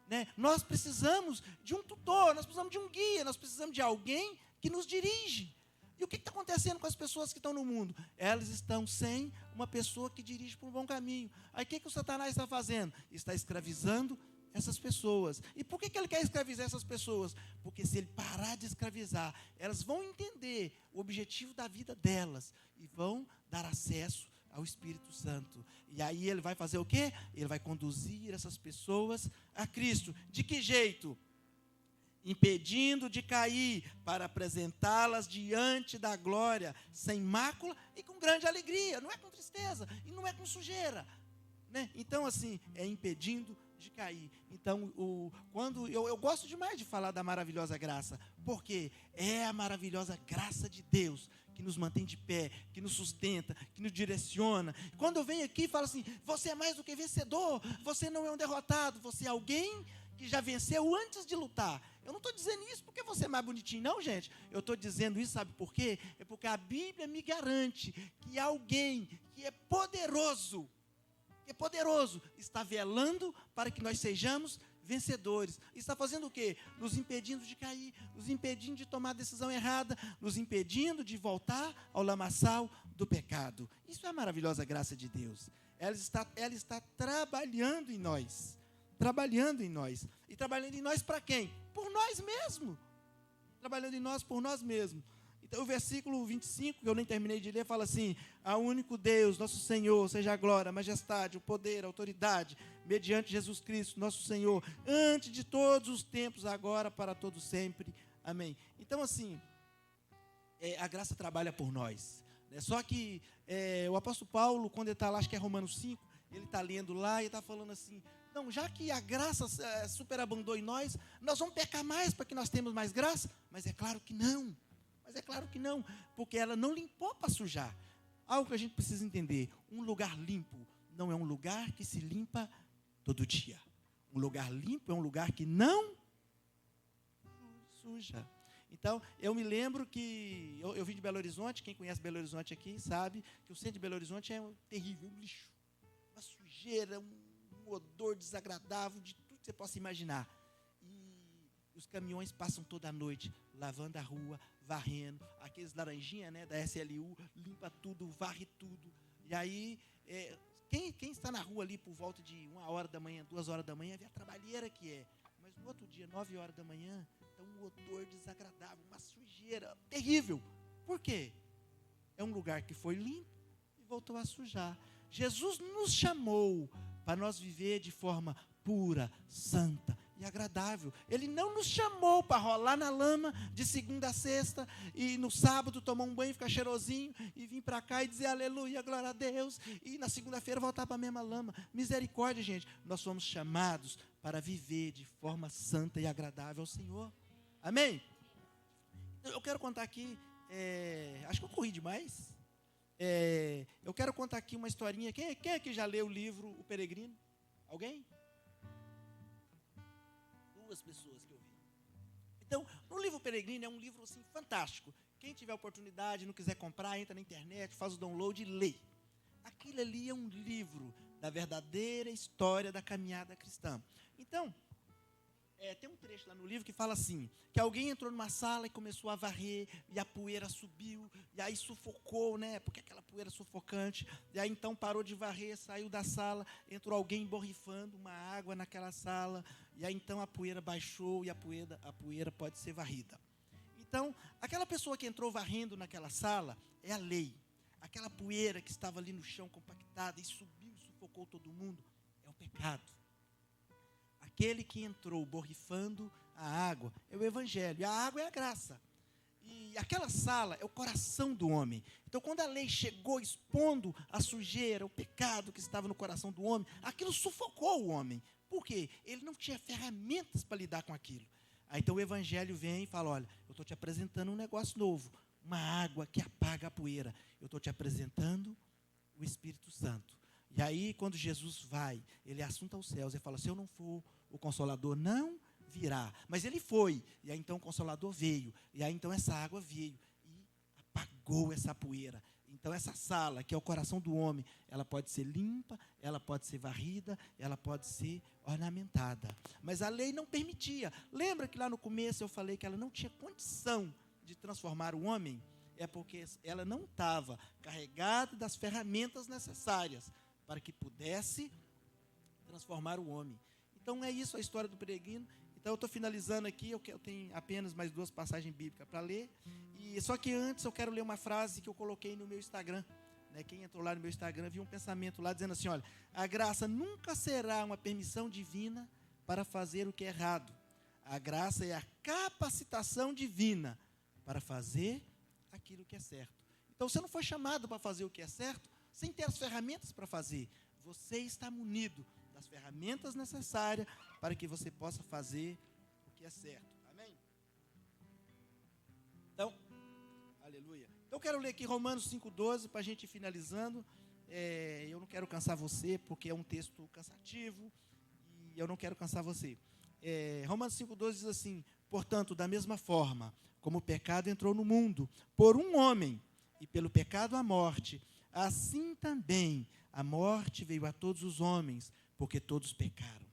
Né? Nós precisamos de um tutor, nós precisamos de um guia, nós precisamos de alguém que nos dirige. E o que está acontecendo com as pessoas que estão no mundo? Elas estão sem uma pessoa que dirige para um bom caminho. Aí o que o Satanás está fazendo? Está escravizando essas pessoas. E por que ele quer escravizar essas pessoas? Porque se ele parar de escravizar, elas vão entender o objetivo da vida delas e vão dar acesso ao Espírito Santo. E aí ele vai fazer o quê? Ele vai conduzir essas pessoas a Cristo. De que jeito? Impedindo de cair, para apresentá-las diante da glória, sem mácula e com grande alegria. Não é com tristeza e não é com sujeira, né? Então, assim, é impedindo de cair. Então, quando eu gosto demais de falar da maravilhosa graça, porque é a maravilhosa graça de Deus que nos mantém de pé, que nos sustenta, que nos direciona. Quando eu venho aqui e falo assim, você é mais do que vencedor, você não é um derrotado, você é alguém que já venceu antes de lutar. Eu não estou dizendo isso porque você é mais bonitinho, não, gente. Eu estou dizendo isso, sabe por quê? É porque a Bíblia me garante que alguém que é poderoso, está velando para que nós sejamos vencedores. Está fazendo o quê? Nos impedindo de cair, nos impedindo de tomar a decisão errada, nos impedindo de voltar ao lamaçal do pecado. Isso é a maravilhosa graça de Deus. Ela está trabalhando em nós. Trabalhando em nós. E trabalhando em nós para quem? Por nós mesmos. Trabalhando em nós por nós mesmos. Então, o versículo 25, que eu nem terminei de ler, fala assim: ao único Deus, nosso Senhor, seja a glória, a majestade, o poder, a autoridade, mediante Jesus Cristo, nosso Senhor, antes de todos os tempos, agora, para todo sempre. Amém. Então, assim, a graça trabalha por nós. Né? Só que o apóstolo Paulo, quando ele está lá, acho que é Romanos 5, ele está lendo lá e está falando assim, não, já que a graça superabundou em nós, nós vamos pecar mais para que nós tenhamos mais graça? Mas é claro que não. Porque ela não limpou para sujar. Algo que a gente precisa entender, um lugar limpo não é um lugar que se limpa todo dia. Um lugar limpo é um lugar que não suja. Então, eu me lembro que, eu vim de Belo Horizonte, quem conhece Belo Horizonte aqui sabe que o centro de Belo Horizonte é terrível, um lixo, uma sujeira, um odor desagradável, de tudo que você possa imaginar. E os caminhões passam toda a noite, lavando a rua, varrendo, aqueles laranjinhas, né, da SLU, limpa tudo, varre tudo. E aí, quem está na rua ali por volta de 1h da manhã, 2h da manhã, vê a trabalheira que é. Mas no outro dia, 9h da manhã, está um odor desagradável, uma sujeira terrível. Por quê? É um lugar que foi limpo e voltou a sujar. Jesus nos chamou para nós viver de forma pura, santa e agradável. Ele não nos chamou para rolar na lama de segunda a sexta e no sábado tomar um banho, ficar cheirosinho e vir para cá e dizer aleluia, glória a Deus, e na segunda-feira voltar para a mesma lama. Misericórdia, gente. Nós somos chamados para viver de forma santa e agradável ao Senhor. Amém? Eu quero contar aqui, acho que eu corri demais. Eu quero contar aqui uma historinha. Quem é que já leu o livro O Peregrino? Alguém? 2 pessoas que eu vi. Então, no livro Peregrino é um livro assim, fantástico. Quem tiver oportunidade, não quiser comprar, entra na internet, faz o download e lê. Aquilo ali é um livro da verdadeira história da caminhada cristã. Então, tem um trecho lá no livro que fala assim, que alguém entrou numa sala e começou a varrer, e a poeira subiu, e aí sufocou, né, porque aquela poeira sufocante, e aí então parou de varrer, saiu da sala, entrou alguém borrifando uma água naquela sala, e aí então a poeira baixou, e a poeira pode ser varrida. Então, aquela pessoa que entrou varrendo naquela sala, é a lei. Aquela poeira que estava ali no chão compactada, e subiu e sufocou todo mundo, é o pecado. Aquele que entrou borrifando a água é o Evangelho. E a água é a graça. E aquela sala é o coração do homem. Então, quando a lei chegou expondo a sujeira, o pecado que estava no coração do homem, aquilo sufocou o homem. Por quê? Ele não tinha ferramentas para lidar com aquilo. Aí, então, o Evangelho vem e fala, olha, eu estou te apresentando um negócio novo. Uma água que apaga a poeira. Eu estou te apresentando o Espírito Santo. E aí, quando Jesus vai, ele assunta aos céus e fala, se eu não for, o Consolador não virá. Mas ele foi, e aí então o Consolador veio, e aí então essa água veio e apagou essa poeira. Então essa sala, que é o coração do homem, ela pode ser limpa, ela pode ser varrida, ela pode ser ornamentada. Mas a lei não permitia. Lembra que lá no começo eu falei que ela não tinha condição de transformar o homem? é porque ela não estava carregada das ferramentas necessárias para que pudesse transformar o homem. Então é isso a história do peregrino. Então eu estou finalizando aqui, eu tenho apenas mais 2 passagens bíblicas para ler. Só que antes eu quero ler uma frase que eu coloquei no meu Instagram. Quem entrou lá no meu Instagram viu um pensamento lá dizendo assim, olha, a graça nunca será uma permissão divina para fazer o que é errado. A graça é a capacitação divina para fazer aquilo que é certo. Então você não foi chamado para fazer o que é certo sem ter as ferramentas para fazer. Você está munido das ferramentas necessárias para que você possa fazer o que é certo. Amém? Então, aleluia. Então, eu quero ler aqui Romanos 5,12 para a gente ir finalizando. Eu não quero cansar você, porque é um texto cansativo e eu não quero cansar você. Romanos 5,12 diz assim: portanto, da mesma forma como o pecado entrou no mundo por um homem, e pelo pecado a morte, assim também a morte veio a todos os homens, porque todos pecaram.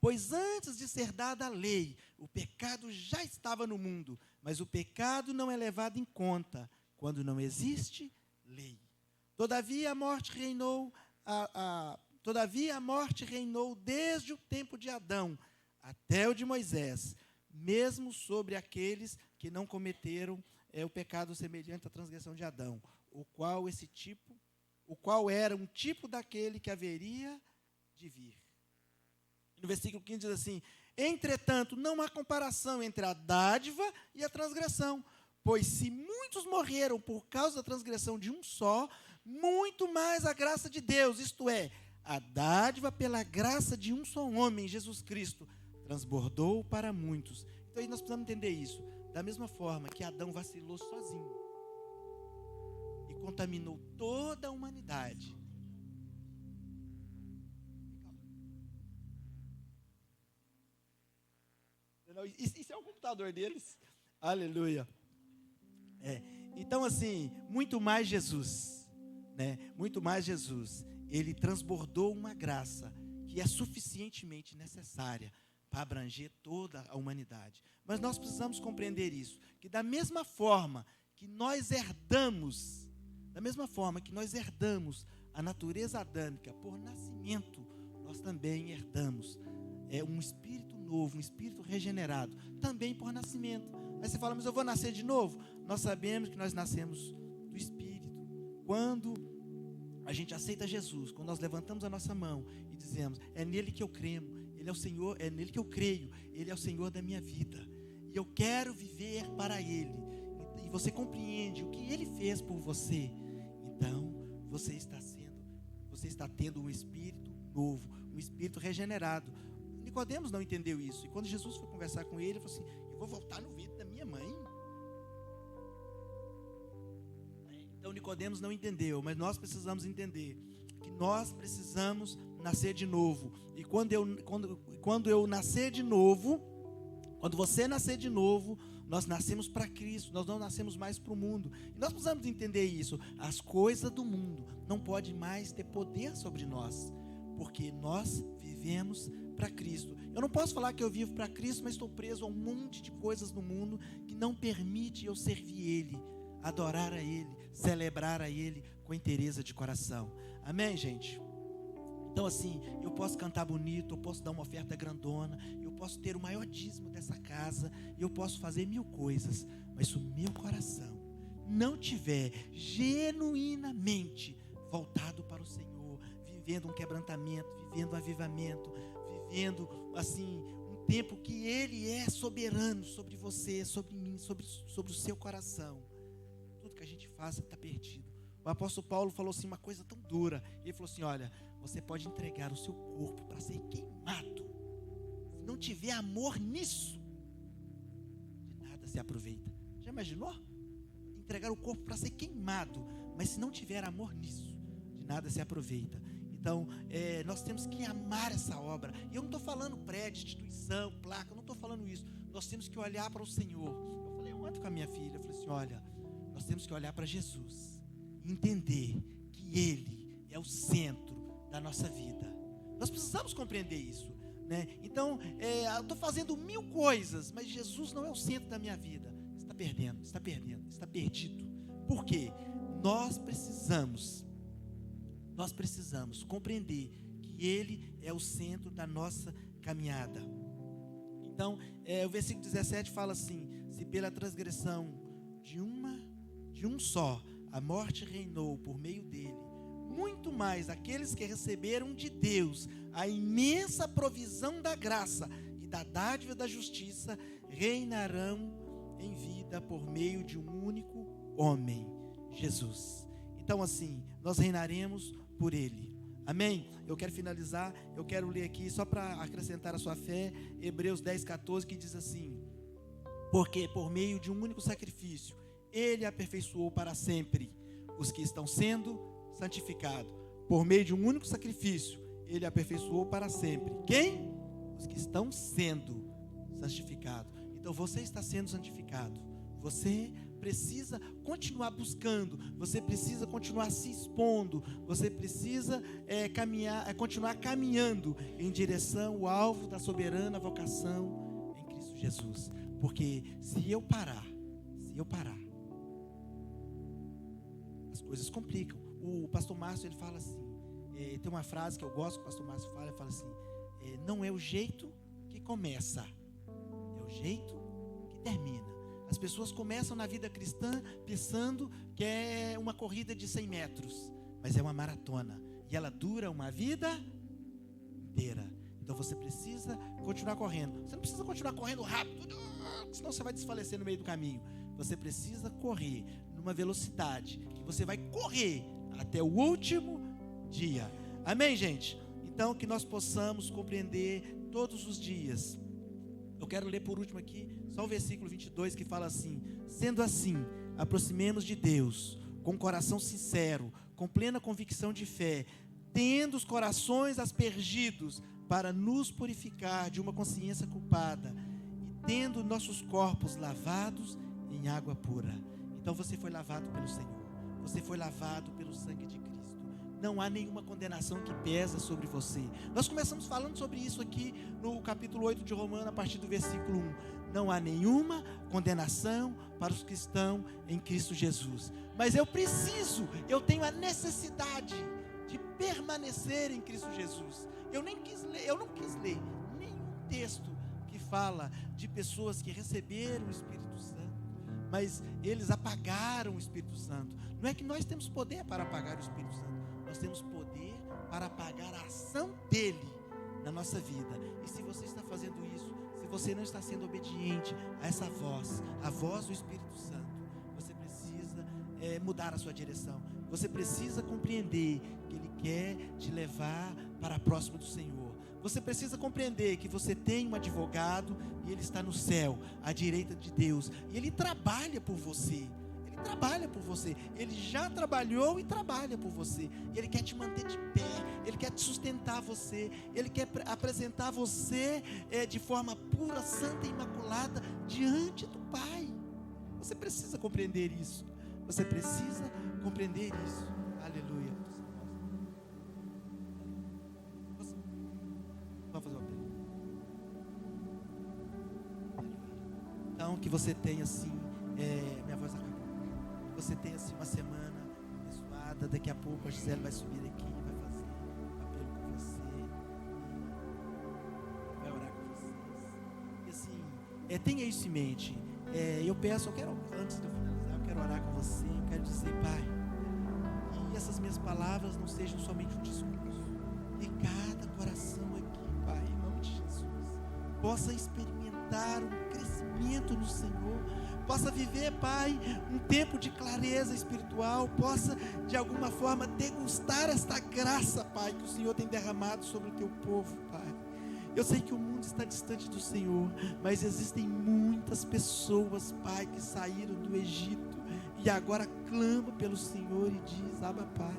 Pois antes de ser dada a lei, o pecado já estava no mundo, mas o pecado não é levado em conta quando não existe lei. Todavia a morte reinou desde o tempo de Adão até o de Moisés, mesmo sobre aqueles que não cometeram o pecado semelhante à transgressão de Adão, o qual era um tipo daquele que haveria de vir. No versículo 15 diz assim: entretanto, não há comparação entre a dádiva e a transgressão, pois se muitos morreram por causa da transgressão de um só, muito mais a graça de Deus, isto é, a dádiva pela graça de um só homem, Jesus Cristo, transbordou para muitos. Então aí nós precisamos entender isso. Da mesma forma que Adão vacilou sozinho e contaminou toda a humanidade, isso é o computador deles. Aleluia. Então, assim, muito mais Jesus, muito mais Jesus, ele transbordou uma graça que é suficientemente necessária para abranger toda a humanidade. Mas nós precisamos compreender isso, que da mesma forma que nós herdamos a natureza adâmica por nascimento, nós também herdamos um espírito novo, um espírito regenerado, também por nascimento. Aí você fala, mas eu vou nascer de novo? Nós sabemos que nós nascemos do Espírito. Quando a gente aceita Jesus, quando nós levantamos a nossa mão e dizemos, é nele que eu creio, ele é o Senhor, é nele que eu creio, ele é o Senhor da minha vida, e eu quero viver para ele, e você compreende o que ele fez por você, então você está tendo um espírito novo, um espírito regenerado. Nicodemos não entendeu isso. E quando Jesus foi conversar com ele, ele falou assim, eu vou voltar no ventre da minha mãe? Então Nicodemos não entendeu, mas nós precisamos entender que nós precisamos nascer de novo. E quando eu nascer de novo, quando você nascer de novo, nós nascemos para Cristo, nós não nascemos mais para o mundo. E nós precisamos entender isso. As coisas do mundo não podem mais ter poder sobre nós, porque nós vivemos para Cristo. Eu não posso falar que eu vivo para Cristo, mas estou preso a um monte de coisas no mundo que não permite eu servir Ele, adorar a Ele, celebrar a Ele com inteireza de coração. Amém, gente? Então assim, eu posso cantar bonito, eu posso dar uma oferta grandona, eu posso ter o maior dízimo dessa casa, eu posso fazer 1000 coisas, mas se o meu coração não tiver genuinamente voltado para o Senhor, vivendo um quebrantamento, vivendo um avivamento, vivendo assim um tempo que Ele é soberano sobre você, sobre mim, sobre o seu coração, tudo que a gente faça está perdido. O apóstolo Paulo falou assim uma coisa tão dura. Ele falou assim, olha, você pode entregar o seu corpo para ser queimado, se não tiver amor nisso, de nada se aproveita. Já imaginou? Entregar o corpo para ser queimado, mas se não tiver amor nisso, de nada se aproveita. Então, nós temos que amar essa obra. E eu não estou falando prédio, instituição, placa, eu não estou falando isso. Nós temos que olhar para o Senhor. Eu falei ontem com a minha filha, eu falei assim, olha, nós temos que olhar para Jesus e entender que Ele é o centro da nossa vida. Nós precisamos compreender isso, Então, eu estou fazendo 1000 coisas, mas Jesus não é o centro da minha vida. Você está está perdendo, está perdendo, está perdido. Por quê? Nós precisamos compreender que Ele é o centro da nossa caminhada. Então, o versículo 17 fala assim: se pela transgressão de um só a morte reinou por meio dele, muito mais aqueles que receberam de Deus a imensa provisão da graça e da dádiva da justiça reinarão em vida por meio de um único homem, Jesus. Então, assim, nós reinaremos por Ele. Amém? Eu quero finalizar, eu quero ler aqui, só para acrescentar a sua fé, Hebreus 10:14, que diz assim: porque por meio de um único sacrifício, Ele aperfeiçoou para sempre os que estão sendo santificados. Por meio de um único sacrifício, Ele aperfeiçoou para sempre. Quem? Os que estão sendo santificados. Então você está sendo santificado. Você precisa continuar buscando, você precisa continuar se expondo, você precisa continuar caminhando em direção ao alvo da soberana vocação em Cristo Jesus. Porque se eu parar, as coisas complicam. O pastor Márcio, ele fala assim, tem uma frase que eu gosto que o pastor Márcio fala, ele fala assim: não é o jeito que começa, é o jeito que termina. As pessoas começam na vida cristã pensando que é uma corrida de 100 metros, mas é uma maratona, e ela dura uma vida inteira. Então você precisa continuar correndo. Você não precisa continuar correndo rápido, senão você vai desfalecer no meio do caminho. Você precisa correr numa velocidade que você vai correr até o último dia. Amém, gente? Então, que nós possamos compreender todos os dias. Eu quero ler por último aqui só o versículo 22, que fala assim: sendo assim, aproximemos de Deus com coração sincero, com plena convicção de fé, tendo os corações aspergidos para nos purificar de uma consciência culpada e tendo nossos corpos lavados em água pura. Então você foi lavado pelo Senhor, você foi lavado pelo sangue de Cristo. Não há nenhuma condenação que pesa sobre você. Nós começamos falando sobre isso aqui no capítulo 8 de Romanos, a partir do versículo 1. Não há nenhuma condenação para os que estão em Cristo Jesus. Mas eu tenho a necessidade de permanecer em Cristo Jesus. Eu não quis ler nenhum texto que fala de pessoas que receberam o Espírito Santo, mas eles apagaram o Espírito Santo. Não é que nós temos poder para apagar o Espírito Santo, nós temos poder para apagar a ação dele na nossa vida. E se você está fazendo isso, se você não está sendo obediente a essa voz, a voz do Espírito Santo, você precisa mudar a sua direção. Você precisa compreender que Ele quer te levar para próximo do Senhor. Você precisa compreender que você tem um advogado e ele está no céu, à direita de Deus, e ele trabalha por você. Ele trabalha por você. Ele já trabalhou e trabalha por você. Ele quer te manter de pé. Ele quer te sustentar você. Ele quer apresentar você de forma pura, santa e imaculada diante do Pai. Você precisa compreender isso. Você precisa compreender isso. Aleluia. Vamos fazer uma pergunta. Então, que você tenha assim, minha voz acabou. Que você tenha assim uma semana abençoada. Daqui a pouco a Gisele vai subir aqui, vai fazer um apelo com você, vai orar com vocês. E assim, tenha isso em mente. Antes de eu finalizar, eu quero orar com você. Eu quero dizer, Pai, que essas minhas palavras não sejam somente um discurso. Que cada coração aqui, Pai, em nome de Jesus, possa experimentar um crescimento no Senhor, possa viver, Pai, um tempo de clareza espiritual, possa de alguma forma degustar esta graça, Pai, que o Senhor tem derramado sobre o teu povo, Pai. Eu sei que o mundo está distante do Senhor, mas existem muitas pessoas, Pai, que saíram do Egito e agora clamam pelo Senhor e diz, Abba, Pai.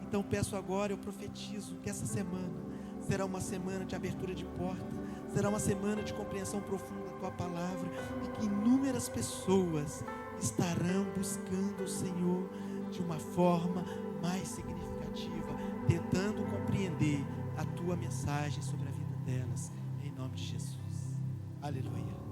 Então peço agora, eu profetizo que essa semana será uma semana de abertura de porta, será uma semana de compreensão profunda da Tua Palavra, e que inúmeras pessoas estarão buscando o Senhor de uma forma mais significativa, tentando compreender a Tua mensagem sobre a vida delas, em nome de Jesus. Aleluia.